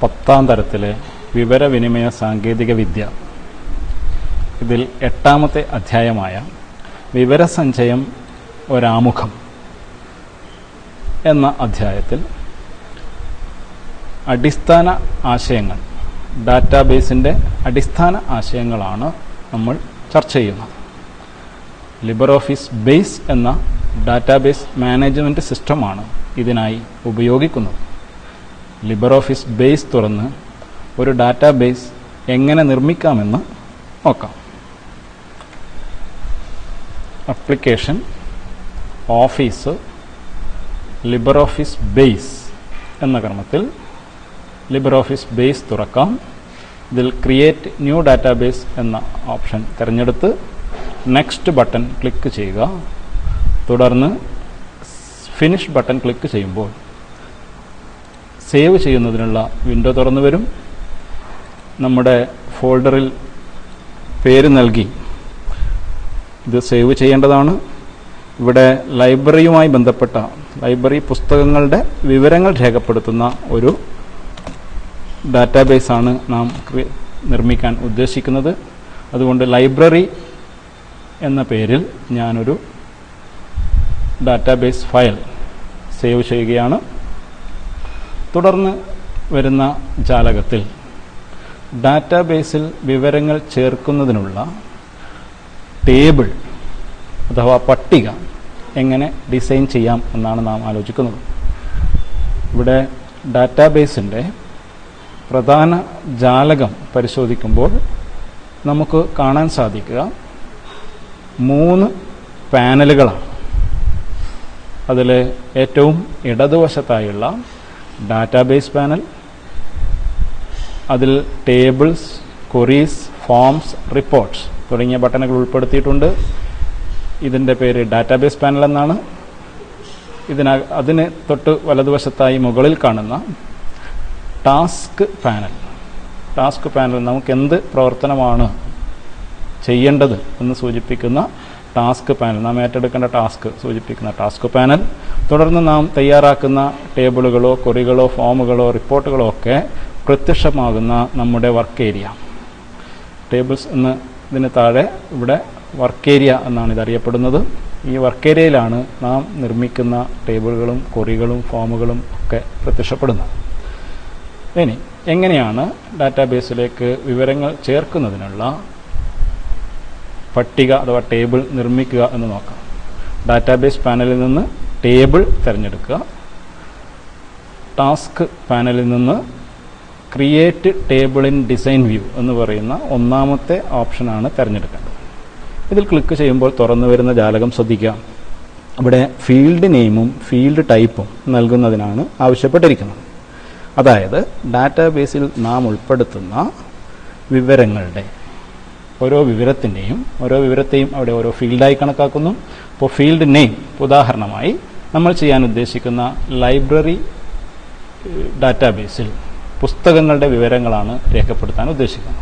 10ാം തരത്തിലെ വിവരവിനിമയ സാങ്കേതിക വിദ്യ. ഇതിൽ 8ാമത്തെ അധ്യായമായ വിവരസഞ്ചയം ഒരാമുഖം എന്ന അധ്യായത്തിൽ അടിസ്ഥാന ആശയങ്ങൾ, ഡാറ്റാബേസിൻ്റെ അടിസ്ഥാന ആശയങ്ങളാണ് നമ്മൾ ചർച്ച ചെയ്യുന്നത്. ലിബ്രിയോഫീസ് ബേസ് എന്ന ഡാറ്റാബേസ് മാനേജ്മെൻറ്റ് സിസ്റ്റമാണ് ഇതിനായി ഉപയോഗിക്കുന്നത്. ലിബ്രിയോഫീസ് ബേസ് തുറന്ന് ഒരു ഡാറ്റാബേസ് എങ്ങനെ നിർമ്മിക്കാമെന്ന് നോക്കാം. അപ്ലിക്കേഷൻ, ഓഫീസ്, ലിബ്രിയോഫീസ് ബേസ് എന്ന ക്രമത്തിൽ ലിബ്രിയോഫീസ് ബേസ് തുറക്കാം. ഇതിൽ ക്രിയേറ്റ് ന്യൂ ഡാറ്റാബേസ് എന്ന ഓപ്ഷൻ തിരഞ്ഞെടുത്ത് നെക്സ്റ്റ് ബട്ടൺ ക്ലിക്ക് ചെയ്യുക. തുടർന്ന് ഫിനിഷ് ബട്ടൺ ക്ലിക്ക് ചെയ്യുമ്പോൾ സേവ് ചെയ്യുന്നതിനുള്ള വിൻഡോ തുറന്നു വരും. നമ്മുടെ ഫോൾഡറിൽ പേര് നൽകി ഇത് സേവ് ചെയ്യേണ്ടതാണ്. ഇവിടെ ലൈബ്രറിയുമായി ബന്ധപ്പെട്ട ലൈബ്രറി പുസ്തകങ്ങളുടെ വിവരങ്ങൾ രേഖപ്പെടുത്തുന്ന ഒരു ഡാറ്റാബേസാണ് നാം നിർമ്മിക്കാൻ ഉദ്ദേശിക്കുന്നത്. അതുകൊണ്ട് ലൈബ്രറി എന്ന പേരിൽ ഞാനൊരു ഡാറ്റാബേസ് ഫയൽ സേവ് ചെയ്യുകയാണ്. തുടർന്ന് വരുന്ന ജാലകത്തിൽ ഡാറ്റാബേസിൽ വിവരങ്ങൾ ചേർക്കുന്നതിനുള്ള ടേബിൾ അഥവാ പട്ടിക എങ്ങനെ ഡിസൈൻ ചെയ്യാം എന്നാണ് നാം ആലോചിക്കുന്നത്. ഇവിടെ ഡാറ്റാബേസിൻ്റെ പ്രധാന ജാലകം പരിശോധിക്കുമ്പോൾ നമുക്ക് കാണാൻ സാധിക്കുക 3 പാനലുകളാണ്. അതിൽ ഏറ്റവും ഇടതുവശത്തായുള്ള ഡാറ്റാബേസ് പാനൽ, അതിൽ ടേബിൾസ്, ക്വറീസ്, ഫോംസ്, റിപ്പോർട്ട്സ് തുടങ്ങിയ ബട്ടണുകൾ ഉൾപ്പെടുത്തിയിട്ടുണ്ട്. ഇതിൻ്റെ പേര് ഡാറ്റാബേസ് പാനൽ എന്നാണ്. അതിന് തൊട്ട് വലതുവശത്തായി മുകളിൽ കാണുന്ന ടാസ്ക് പാനൽ. ടാസ്ക് പാനൽ നമുക്ക് എന്ത് പ്രവർത്തനമാണ് ചെയ്യേണ്ടത് എന്ന് സൂചിപ്പിക്കുന്ന ടാസ്ക് പാനൽ, നാം ഏറ്റെടുക്കേണ്ട ടാസ്ക് സൂചിപ്പിക്കുന്ന ടാസ്ക് പാനൽ. തുടർന്ന് നാം തയ്യാറാക്കുന്ന ടേബിളുകളോ ക്വറികളോ ഫോമുകളോ റിപ്പോർട്ടുകളോ ഒക്കെ പ്രത്യക്ഷമാകുന്ന നമ്മുടെ വർക്ക് ഏരിയ. ടേബിൾസ് എന്ന് ഇതിന് താഴെ ഇവിടെ വർക്ക് ഏരിയ എന്നാണ് ഇതറിയപ്പെടുന്നത്. ഈ വർക്ക് ഏരിയയിലാണ് നാം നിർമ്മിക്കുന്ന ടേബിളുകളും ക്വറികളും ഫോമുകളും ഒക്കെ പ്രത്യക്ഷപ്പെടുന്നത്. ഇനി എങ്ങനെയാണ് ഡാറ്റാബേസിലേക്ക് വിവരങ്ങൾ ചേർക്കുന്നതിനുള്ള പട്ടിക അഥവാ ടേബിൾ നിർമ്മിക്കുക എന്ന് നോക്കാം. ഡാറ്റാബേസ് പാനലിൽ നിന്ന് ടേബിൾ തിരഞ്ഞെടുക്കുക. ടാസ്ക് പാനലിൽ നിന്ന് create table in design view എന്ന് പറയുന്ന 1ാമത്തെ ഓപ്ഷനാണ് തിരഞ്ഞെടുക്കേണ്ടത്. ഇതിൽ ക്ലിക്ക് ചെയ്യുമ്പോൾ തുറന്നു വരുന്ന ജാലകം ശ്രദ്ധിക്കുക. ഇവിടെ ഫീൽഡ് നെയിമും ഫീൽഡ് ടൈപ്പും നൽകുന്നതിനാണ് ആവശ്യപ്പെട്ടിരിക്കുന്നത്. അതായത് ഡാറ്റാബേസിൽ നാം ഉൾപ്പെടുത്തുന്ന വിവരങ്ങളുടെ ഓരോ വിവരത്തെയും അവിടെ ഓരോ ഫീൽഡായി കണക്കാക്കുന്നു. അപ്പോൾ ഫീൽഡ് നെയിം, ഉദാഹരണമായി നമ്മൾ ചെയ്യാൻ ഉദ്ദേശിക്കുന്ന ലൈബ്രറി ഡാറ്റാബേസിൽ പുസ്തകങ്ങളുടെ വിവരങ്ങളാണ് രേഖപ്പെടുത്താൻ ഉദ്ദേശിക്കുന്നത്.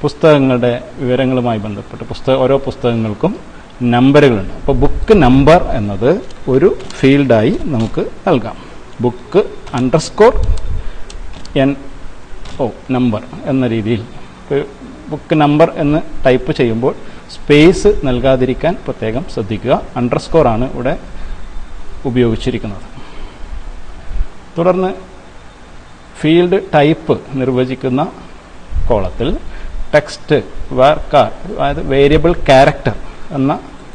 പുസ്തകങ്ങളുടെ വിവരങ്ങളുമായി ബന്ധപ്പെട്ട് ഓരോ പുസ്തകങ്ങൾക്കും നമ്പറുകളുണ്ട്. അപ്പോൾ ബുക്ക് നമ്പർ എന്നത് ഒരു ഫീൽഡായി നമുക്ക് നൽകാം. ബുക്ക് _ നമ്പർ എന്ന രീതിയിൽ ബുക്ക് നമ്പർ എന്ന് ടൈപ്പ് ചെയ്യുമ്പോൾ സ്പേസ് നൽകാതിരിക്കാൻ പ്രത്യേകം ശ്രദ്ധിക്കുക. _ ഇവിടെ ഉപയോഗിച്ചിരിക്കുന്നത്. തുടർന്ന് ഫീൽഡ് ടൈപ്പ് നിർവചിക്കുന്ന കോളത്തിൽ ടെക്സ്റ്റ്, വാർക്കാർ, അതായത് വേരിയബിൾ ക്യാരക്ടർ എന്ന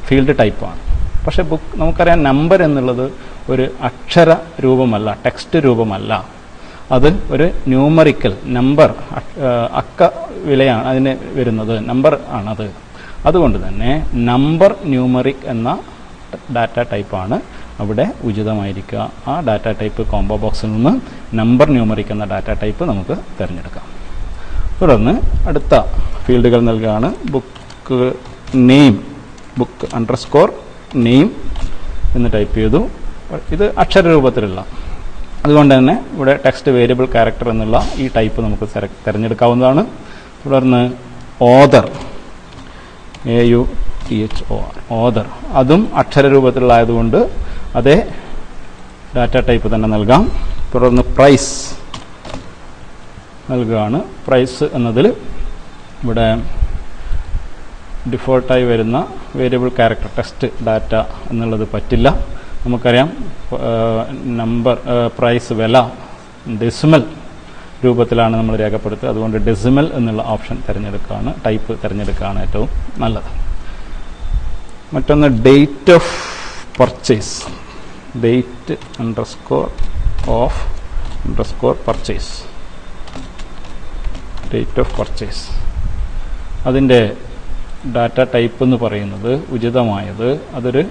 ഫീൽഡ് ടൈപ്പാണ്. പക്ഷേ നമുക്കറിയാം നമ്പർ എന്നുള്ളത് ഒരു അക്ഷര രൂപമല്ല, ടെക്സ്റ്റ് രൂപമല്ല. അത് ഒരു ന്യൂമറിക്കൽ നമ്പർ, അക്ക വിലയാണ് അതിന് വരുന്നത്, നമ്പർ ആണത്. അതുകൊണ്ട് തന്നെ നമ്പർ ന്യൂമറിക് എന്ന ഡാറ്റ ടൈപ്പാണ് അവിടെ ഉചിതമായിരിക്കുക. ആ ഡാറ്റ ടൈപ്പ് കോംബോ ബോക്സിൽ നിന്ന് നമ്പർ ന്യൂമറിക് എന്ന ഡാറ്റ ടൈപ്പ് നമുക്ക് തിരഞ്ഞെടുക്കാം. തുടർന്ന് അടുത്ത ഫീൽഡുകൾ നൽകുകയാണ്. ബുക്ക് നെയിം, ബുക്ക് _നെയിം എന്ന് ടൈപ്പ് ചെയ്തു. ഇത് അക്ഷരരൂപത്തിലുള്ള, അതുകൊണ്ട് തന്നെ ഇവിടെ ടെക്സ്റ്റ് വേരിയബിൾ ക്യാരക്ടർ എന്നുള്ള ഈ ടൈപ്പ് നമുക്ക് തിരഞ്ഞെടുക്കാവുന്നതാണ്. തുടർന്ന് ഓതർ, AUTHOR, ഓതർ, അതും അക്ഷരരൂപത്തിലുള്ളതുകൊണ്ട് അതേ ഡാറ്റ ടൈപ്പ് തന്നെ നൽകാം. തുടർന്ന് പ്രൈസ്, നൽകുകയാണ്. പ്രൈസ് എന്നതിൽ ഇവിടെ ഡിഫോൾട്ടായി വരുന്ന വേരിയബിൾ ക്യാരക്ടർ ടെക്സ്റ്റ് ഡാറ്റ എന്നുള്ളത് പറ്റില്ല. നമുക്കറിയാം നമ്പർ പ്രൈസ് വില ഡെസിമൽ രൂപത്തിലാണ് നമ്മൾ രേഖപ്പെടുത്തുക. അതുകൊണ്ട് ഡെസിമൽ എന്നുള്ള ഓപ്ഷൻ തിരഞ്ഞെടുക്കുകയാണ്, ടൈപ്പ് തിരഞ്ഞെടുക്കുകയാണ് ഏറ്റവും നല്ലത്. മറ്റൊന്ന് date of purchase, date _ purchase, date of purchase. അതിൻ്റെ ഡാറ്റ ടൈപ്പ് എന്ന് പറയുന്നത് ഉചിതമായത് അതൊരു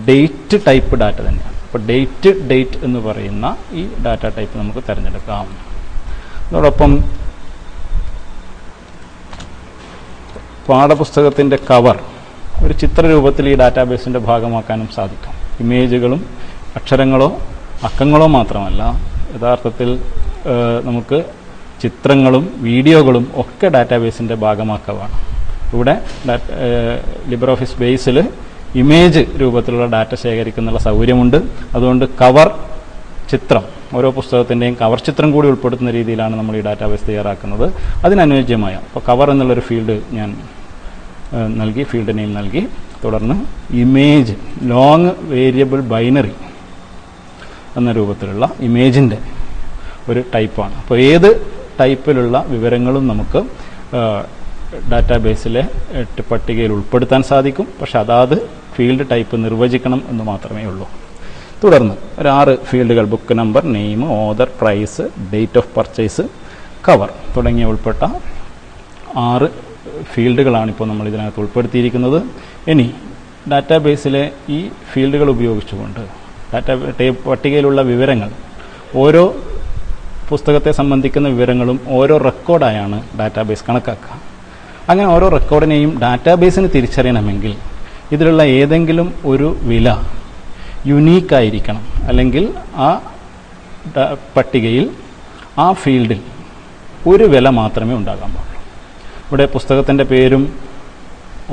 ഡേറ്റ് ടൈപ്പ് ഡാറ്റ തന്നെയാണ്. അപ്പോൾ ഡേറ്റ് എന്ന് പറയുന്ന ഈ ഡാറ്റ ടൈപ്പ് നമുക്ക് തിരഞ്ഞെടുക്കാം. അതോടൊപ്പം പാഠപുസ്തകത്തിൻ്റെ കവർ ഒരു ചിത്രരൂപത്തിൽ ഈ ഡാറ്റാബേസിൻ്റെ ഭാഗമാക്കാനും സാധിക്കും. ഇമേജുകളും അക്ഷരങ്ങളോ അക്കങ്ങളോ മാത്രമല്ല, യഥാർത്ഥത്തിൽ നമുക്ക് ചിത്രങ്ങളും വീഡിയോകളും ഒക്കെ ഡാറ്റാബേസിൻ്റെ ഭാഗമാക്കാവാണ്. ഇവിടെ ലിബ്രെ ഓഫീസ് ബേസിൽ ഇമേജ് രൂപത്തിലുള്ള ഡാറ്റ ശേഖരിക്കുന്നുള്ള സൗകര്യമുണ്ട്. അതുകൊണ്ട് കവർ ചിത്രം, ഓരോ പുസ്തകത്തിൻ്റെയും കവർ ചിത്രം കൂടി ഉൾപ്പെടുത്തുന്ന രീതിയിലാണ് നമ്മൾ ഈ ഡാറ്റാബേസ് തയ്യാറാക്കുന്നത്. അതിനനുയോജ്യമായ അപ്പോൾ കവർ എന്നുള്ളൊരു ഫീൽഡ് ഞാൻ നൽകി, ഫീൽഡ് നെയിം നൽകി. തുടർന്ന് ഇമേജ് ലോങ് വേരിയബിൾ ബൈനറി എന്ന രൂപത്തിലുള്ള ഇമേജിൻ്റെ ഒരു ടൈപ്പാണ്. അപ്പോൾ ഏത് ടൈപ്പിലുള്ള വിവരങ്ങളും നമുക്ക് ഡാറ്റാബേസിലെ പട്ടികയിൽ ഉൾപ്പെടുത്താൻ സാധിക്കും. പക്ഷെ അതാത് ഫീൽഡ് ടൈപ്പ് നിർവചിക്കണം എന്ന് മാത്രമേ ഉള്ളൂ. തുടർന്ന് ഒരു 6 ഫീൽഡുകൾ book number, name, author, price, date of purchase, cover തുടങ്ങിയ ഉൾപ്പെട്ട 6 ഫീൽഡുകളാണ് ഇപ്പോൾ നമ്മൾ ഇതിനകത്ത് ഉൾപ്പെടുത്തിയിരിക്കുന്നത്. ഇനി ഡാറ്റാബേസിലെ ഈ ഫീൽഡുകൾ ഉപയോഗിച്ചുകൊണ്ട് പട്ടികയിലുള്ള വിവരങ്ങൾ, ഓരോ പുസ്തകത്തെ സംബന്ധിക്കുന്ന വിവരങ്ങളും ഓരോ റെക്കോർഡായാണ് ഡാറ്റാബേസ് കണക്കാക്കുക. അങ്ങനെ ഓരോ റെക്കോർഡിനെയും ഡാറ്റാബേസിന് തിരിച്ചറിയണമെങ്കിൽ ഇതിലുള്ള ഏതെങ്കിലും ഒരു വില യുണീക്കായിരിക്കണം, അല്ലെങ്കിൽ ആ പട്ടികയിൽ ആ ഫീൽഡിൽ ഒരു വില മാത്രമേ ഉണ്ടാകാൻ പാടുള്ളൂ. ഇവിടെ പുസ്തകത്തിൻ്റെ പേരും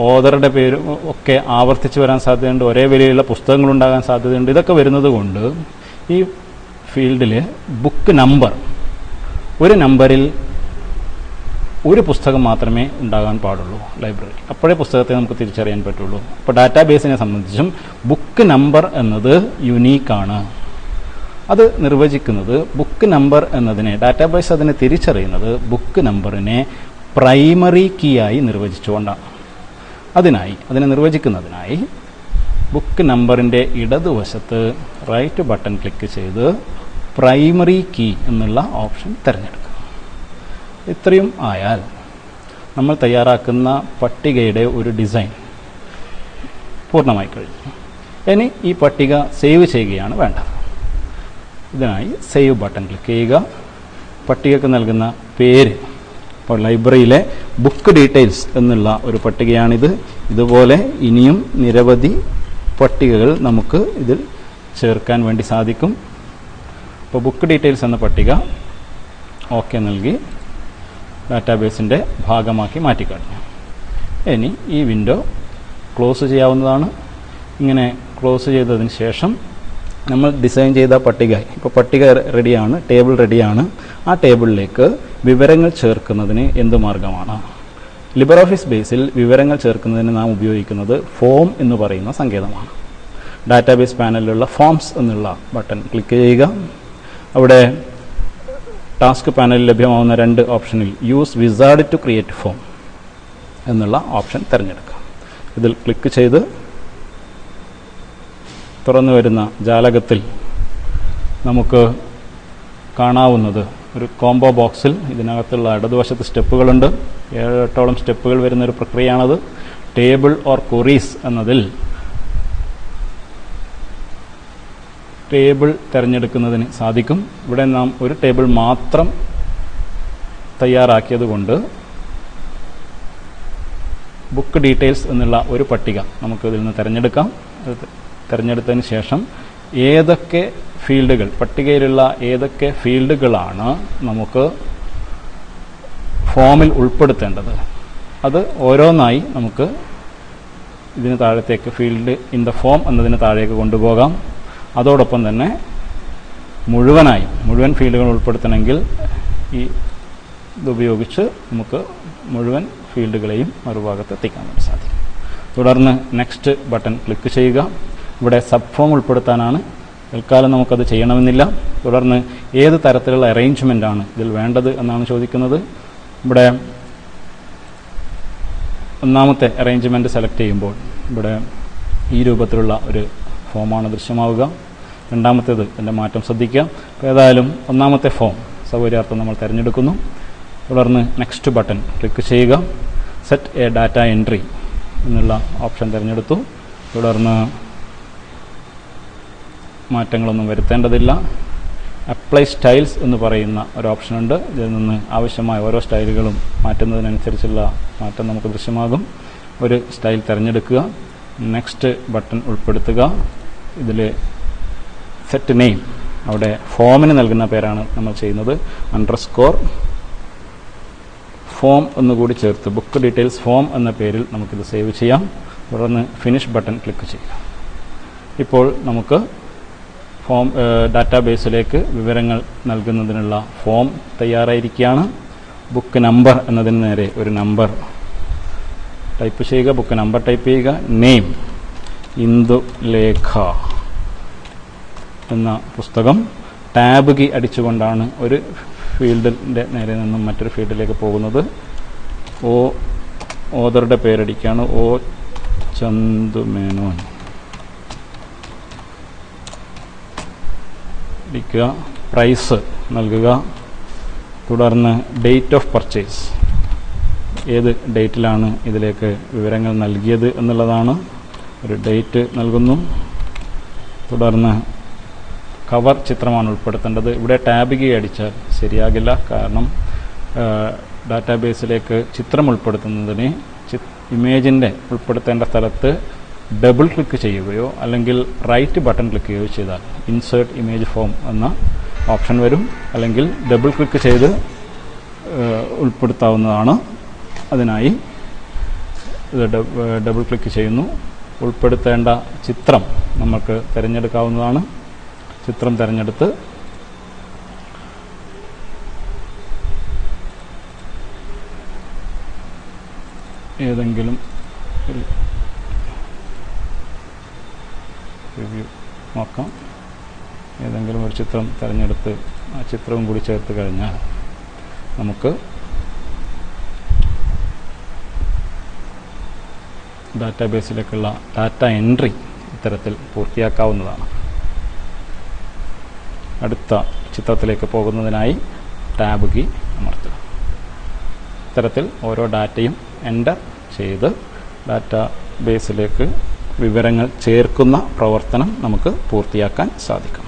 ഓതറുടെ പേരും ഒക്കെ ആവർത്തിച്ച് വരാൻ സാധ്യതയുണ്ട്, ഒരേ വിലയുള്ള പുസ്തകങ്ങളുണ്ടാകാൻ സാധ്യതയുണ്ട്. ഇതൊക്കെ വരുന്നത് കൊണ്ട് ഈ ഫീൽഡിൽ ബുക്ക് നമ്പർ, ഒരു നമ്പറിൽ ഒരു പുസ്തകം മാത്രമേ ഉണ്ടാകാൻ പാടുള്ളൂ ലൈബ്രറി. അപ്പോഴേ പുസ്തകത്തെ നമുക്ക് തിരിച്ചറിയാൻ പറ്റുള്ളൂ. അപ്പോൾ ഡാറ്റാബേസിനെ സംബന്ധിച്ചും ബുക്ക് നമ്പർ എന്നത് യുണീക്കാണ്. അത് നിർവചിക്കുന്നത് ബുക്ക് നമ്പർ എന്നതിനെ, ഡാറ്റാബേസ് അതിനെ തിരിച്ചറിയുന്നത് ബുക്ക് നമ്പറിനെ പ്രൈമറി കീ ആയി നിർവചിച്ചുകൊണ്ടാണ്. അതിനെ നിർവചിക്കുന്നതിനായി ബുക്ക് നമ്പറിൻ്റെ ഇടതുവശത്ത് റൈറ്റ് ബട്ടൺ ക്ലിക്ക് ചെയ്ത് പ്രൈമറി കീ എന്നുള്ള ഓപ്ഷൻ തിരഞ്ഞെടുക്കുക. ഇത്രയും ആയാൽ നമ്മൾ തയ്യാറാക്കുന്ന പട്ടികയുടെ ഒരു ഡിസൈൻ പൂർണ്ണമായി കഴിഞ്ഞു. ഇനി ഈ പട്ടിക സേവ് ചെയ്യുകയാണ് വേണ്ടത്. ഇതിനായി സേവ് ബട്ടൺ ക്ലിക്ക് ചെയ്യുക. പട്ടികയ്ക്ക് നൽകുന്ന പേര്, ഇപ്പോൾ ലൈബ്രറിയിലെ ബുക്ക് ഡീറ്റെയിൽസ് എന്നുള്ള ഒരു പട്ടികയാണിത്. ഇതുപോലെ ഇനിയും നിരവധി പട്ടികകൾ നമുക്ക് ഇതിൽ ചേർക്കാൻ വേണ്ടി സാധിക്കും. അപ്പോൾ ബുക്ക് ഡീറ്റെയിൽസ് എന്ന പട്ടിക ഓക്കെ നൽകി ഡാറ്റാബേസിൻ്റെ ഭാഗമാക്കി മാറ്റിക്കഴിഞ്ഞു. ഇനി ഈ വിൻഡോ ക്ലോസ് ചെയ്യാവുന്നതാണ്. ഇങ്ങനെ ക്ലോസ് ചെയ്തതിന് ശേഷം നമ്മൾ ഡിസൈൻ ചെയ്ത പട്ടിക, ഇപ്പോൾ പട്ടിക റെഡിയാണ്, ടേബിൾ റെഡിയാണ്. ആ ടേബിളിലേക്ക് വിവരങ്ങൾ ചേർക്കുന്നതിന് എന്ത് മാർഗമാണ്? ലിബ്രെ ഓഫീസ് ബേസിൽ വിവരങ്ങൾ ചേർക്കുന്നതിന് നാം ഉപയോഗിക്കുന്നത് ഫോം എന്ന് പറയുന്ന സങ്കേതമാണ്. ഡാറ്റാബേസ് പാനലിലുള്ള ഫോംസ് എന്നുള്ള ബട്ടൺ ക്ലിക്ക് ചെയ്യുക. അവിടെ ടാസ്ക് പാനലിൽ ലഭ്യമാവുന്ന 2 ഓപ്ഷനിൽ use wizard to create form എന്നുള്ള ഓപ്ഷൻ തിരഞ്ഞെടുക്കുക. ഇതിൽ ക്ലിക്ക് ചെയ്ത് തുറന്നു വരുന്ന ജാലകത്തിൽ നമുക്ക് കാണാവുന്നത് ഒരു കോംബോ ബോക്സിൽ ഇതിനകത്തുള്ള ഇടതുവശത്ത് സ്റ്റെപ്പുകളുണ്ട്. 7-8ഓളം സ്റ്റെപ്പുകൾ വരുന്നൊരു പ്രക്രിയയാണത്. ടേബിൾ ഓർ ക്വറീസ് എന്നതിൽ ടേബിൾ തിരഞ്ഞെടുക്കുന്നതിന് സാധിക്കും. ഇവിടെ നാം ഒരു ടേബിൾ മാത്രം തയ്യാറാക്കിയത് കൊണ്ട് ബുക്ക് ഡീറ്റെയിൽസ് എന്നുള്ള ഒരു പട്ടിക നമുക്ക് ഇതിൽ നിന്ന് തിരഞ്ഞെടുക്കാം. തിരഞ്ഞെടുത്തതിന് ശേഷം ഏതൊക്കെ ഫീൽഡുകൾ, പട്ടികയിലുള്ള ഏതൊക്കെ ഫീൽഡുകളാണ് നമുക്ക് ഫോമിൽ ഉൾപ്പെടുത്തേണ്ടത്, അത് ഓരോന്നായി നമുക്ക് ഇതിന് താഴത്തേക്ക് ഫീൽഡ് ഇൻ ദ ഫോം എന്നതിന് താഴേക്ക് കൊണ്ടുപോകാം. അതോടൊപ്പം തന്നെ മുഴുവൻ ഫീൽഡുകൾ ഉൾപ്പെടുത്തണമെങ്കിൽ ഈ ഇതുപയോഗിച്ച് നമുക്ക് മുഴുവൻ ഫീൽഡുകളെയും മറുഭാഗത്ത് എത്തിക്കാൻ വേണ്ടി സാധിക്കും. തുടർന്ന് നെക്സ്റ്റ് ബട്ടൺ ക്ലിക്ക് ചെയ്യുക. ഇവിടെ സബ് ഫോം ഉൾപ്പെടുത്താനാണ്. തൽക്കാലം നമുക്കത് ചെയ്യണമെന്നില്ല. തുടർന്ന് ഏത് തരത്തിലുള്ള അറേഞ്ച്മെൻ്റ് ആണ് ഇതിൽ വേണ്ടത് എന്നാണ് ചോദിക്കുന്നത്. ഇവിടെ ഒന്നാമത്തെ അറേഞ്ച്മെൻറ്റ് സെലക്ട് ചെയ്യുമ്പോൾ ഇവിടെ ഈ രൂപത്തിലുള്ള ഒരു ഫോമാണ് ദൃശ്യമാവുക. രണ്ടാമത്തേത് എൻ്റെ മാറ്റം ശ്രദ്ധിക്കുക. അപ്പോൾ ഏതായാലും ഒന്നാമത്തെ ഫോം സൗകര്യാർത്ഥം നമ്മൾ തിരഞ്ഞെടുക്കുന്നു. തുടർന്ന് നെക്സ്റ്റ് ബട്ടൺ ക്ലിക്ക് ചെയ്യുക. സെറ്റ് എ ഡാറ്റ എൻട്രി എന്നുള്ള ഓപ്ഷൻ തിരഞ്ഞെടുത്തു. തുടർന്ന് മാറ്റങ്ങളൊന്നും വരുത്തേണ്ടതില്ല. അപ്ലൈ സ്റ്റൈൽസ് എന്ന് പറയുന്ന ഒരു ഓപ്ഷനുണ്ട്. ഇതിൽ നിന്ന് ആവശ്യമായ ഓരോ സ്റ്റൈലുകളും മാറ്റുന്നതിനനുസരിച്ചുള്ള മാറ്റം നമുക്ക് ദൃശ്യമാകും. ഒരു സ്റ്റൈൽ തിരഞ്ഞെടുക്കുക. നെക്സ്റ്റ് ബട്ടൺ ഉൾപ്പെടുത്തുക. ഇതിൽ സെറ്റ് നെയിം, അവിടെ ഫോമിന് നൽകുന്ന പേരാണ് നമ്മൾ ചെയ്യുന്നത്. അണ്ടർസ്കോർ ഫോം എന്നുകൂടി ചേർത്ത് ബുക്ക് ഡീറ്റെയിൽസ് ഫോം എന്ന പേരിൽ നമുക്കിത് സേവ് ചെയ്യാം. തുടർന്ന് ഫിനിഷ് ബട്ടൺ ക്ലിക്ക് ചെയ്യുക. ഇപ്പോൾ നമുക്ക് ഫോം ഡാറ്റാബേസിലേക്ക് വിവരങ്ങൾ നൽകുന്നതിനുള്ള ഫോം തയ്യാറായിരിക്കുകയാണ്. ബുക്ക് നമ്പർ എന്നതിന് നേരെ ഒരു നമ്പർ ടൈപ്പ് ചെയ്യുക. ബുക്ക് നമ്പർ ടൈപ്പ് ചെയ്യുക. നെയിം ഇന്ദുലേഖ എന്ന പുസ്തകം. ടാബ് കീ അടിച്ചുകൊണ്ടാണ് ഒരു ഫീൽഡിൻ്റെ നേരെ നിന്നും മറ്റൊരു ഫീൽഡിലേക്ക് പോകുന്നത്. ഓതറുടെ പേരടിക്കുകയാണ്. ഒ ചന്തുമേനോൻ അടിക്കുക. പ്രൈസ് നൽകുക. തുടർന്ന് ഡേറ്റ് ഓഫ് പർച്ചേസ്, ഏത് ഡേറ്റിലാണ് ഇതിലേക്ക് വിവരങ്ങൾ നൽകിയത് എന്നുള്ളതാണ്. ഒരു ഡേറ്റ് നൽകുന്നു. തുടർന്ന് കവർ ചിത്രമാണ് ഉൾപ്പെടുത്തേണ്ടത്. ഇവിടെ ടാബ് കീ അടിച്ചാൽ ശരിയാകില്ല. കാരണം ഡാറ്റാബേസിലേക്ക് ചിത്രം ഉൾപ്പെടുത്തുന്നതിന് ഇമേജിൻ്റെ ഉൾപ്പെടുത്തേണ്ട സ്ഥലത്ത് ഡബിൾ ക്ലിക്ക് ചെയ്യുകയോ അല്ലെങ്കിൽ റൈറ്റ് ബട്ടൺ ക്ലിക്ക് ചെയ്യുകയോ ചെയ്താൽ ഇൻസേർട്ട് ഇമേജ് ഫോം എന്ന ഓപ്ഷൻ വരും. അല്ലെങ്കിൽ ഡബിൾ ക്ലിക്ക് ചെയ്ത് ഉൾപ്പെടുത്താവുന്നതാണ്. അതിനായി ഡബിൾ ക്ലിക്ക് ചെയ്യുന്നു. ഉൾപ്പെടുത്തേണ്ട ചിത്രം നമുക്ക് തിരഞ്ഞെടുക്കാവുന്നതാണ്. ചിത്രം തിരഞ്ഞെടുത്ത് ഏതെങ്കിലും റിവ്യൂ നോക്കാം. ഏതെങ്കിലും ഒരു ചിത്രം തിരഞ്ഞെടുത്ത് ആ ചിത്രവും കൂടി ചേർത്ത് കഴിഞ്ഞാൽ നമുക്ക് ഡാറ്റാബേസിലേക്കുള്ള ഡാറ്റ എൻട്രി ഇത്തരത്തിൽ പൂർത്തിയാക്കാവുന്നതാണ്. അടുത്ത ചിത്രത്തിലേക്ക് പോകുന്നതിനായി ടാബ് കീ അമർത്തുക. ഇത്തരത്തിൽ ഓരോ ഡാറ്റയും എൻ്റർ ചെയ്ത് ഡാറ്റാബേസിലേക്ക് വിവരങ്ങൾ ചേർക്കുന്ന പ്രവർത്തനം നമുക്ക് പൂർത്തിയാക്കാൻ സാധിക്കും.